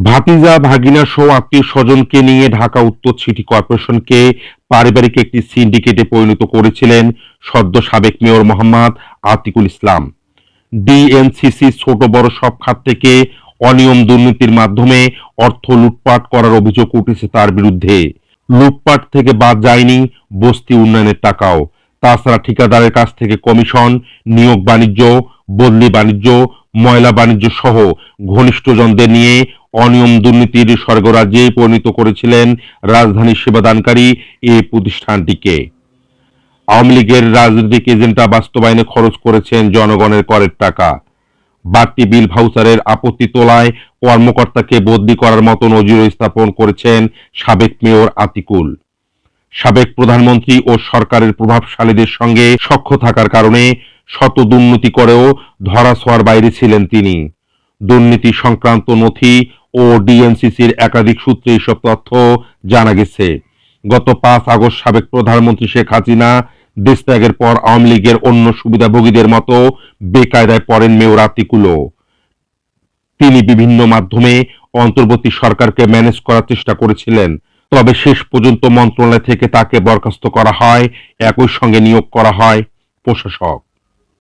ভাতিজা ভাগিনা সহ আত্মীয় স্বজনকে নিয়ে ঢাকা উত্তর সিটি কর্পোরেশনকে পারিবারিক একটি সিন্ডিকেটে পরিণত করেছিলেন সদ্য সাবেক মেয়র মোহাম্মদ আতিকুল ইসলাম। ডিএনসিসি ছোট বড় সব খাত থেকে অনিয়ম দুর্নীতির মাধ্যমে অর্থ লুটপাট করার অভিযোগ উঠেছে তার বিরুদ্ধে। লুটপাট থেকে বাদ যায়নি বস্তি উন্নয়নের টাকাও। তাছাড়া ঠিকাদারের কাছ থেকে কমিশন, নিয়োগ বাণিজ্য, বদলি বাণিজ্য, ময়লা বাণিজ্য সহ ঘনিষ্ঠজনদের নিয়ে অনিয়ম দুর্নীতির স্বর্গরাজ্যে পরিণত করেছিলেন রাজধানীর সেবাদানকারী এই প্রতিষ্ঠানটিকে। আওয়ামী লীগের রাজনৈতিক এজেন্ডা বাস্তবায়নে খরচ করেছেন জনগণের করের টাকা। বাড়তি বিল ভাউচারের আপত্তি তোলায় কর্মকর্তাকে বদলি করার মতো নজির স্থাপন করেছেন সাবেক মেয়র আতিকুল। সাবেক প্রধানমন্ত্রী ও সরকারের প্রভাবশালীদের সঙ্গে সখ্য থাকার কারণে শত দুর্নীতি করেও ধরাছোঁয়ার বাইরে ছিলেন তিনি। দুর্নীতি সংক্রান্ত নথি ও ডিএনসিসির একাধিক সূত্রে এসব তথ্য জানা গেছে। গত 5 আগস্ট সাবেক প্রধানমন্ত্রী শেখ হাসিনা দেশত্যাগের পর আওয়ামী লীগের অন্য সুবিধাভোগীদের মতো বেকায়দায় পড়েন মেয়র আতিকুলও। তিনি বিভিন্ন মাধ্যমে অন্তর্বর্তী সরকারকে ম্যানেজ করার চেষ্টা করেছিলেন, তবে শেষ পর্যন্ত মন্ত্রণালয় থেকে তাকে বরখাস্ত করা হয়, একই সঙ্গে নিয়োগ করা হয় প্রশাসক।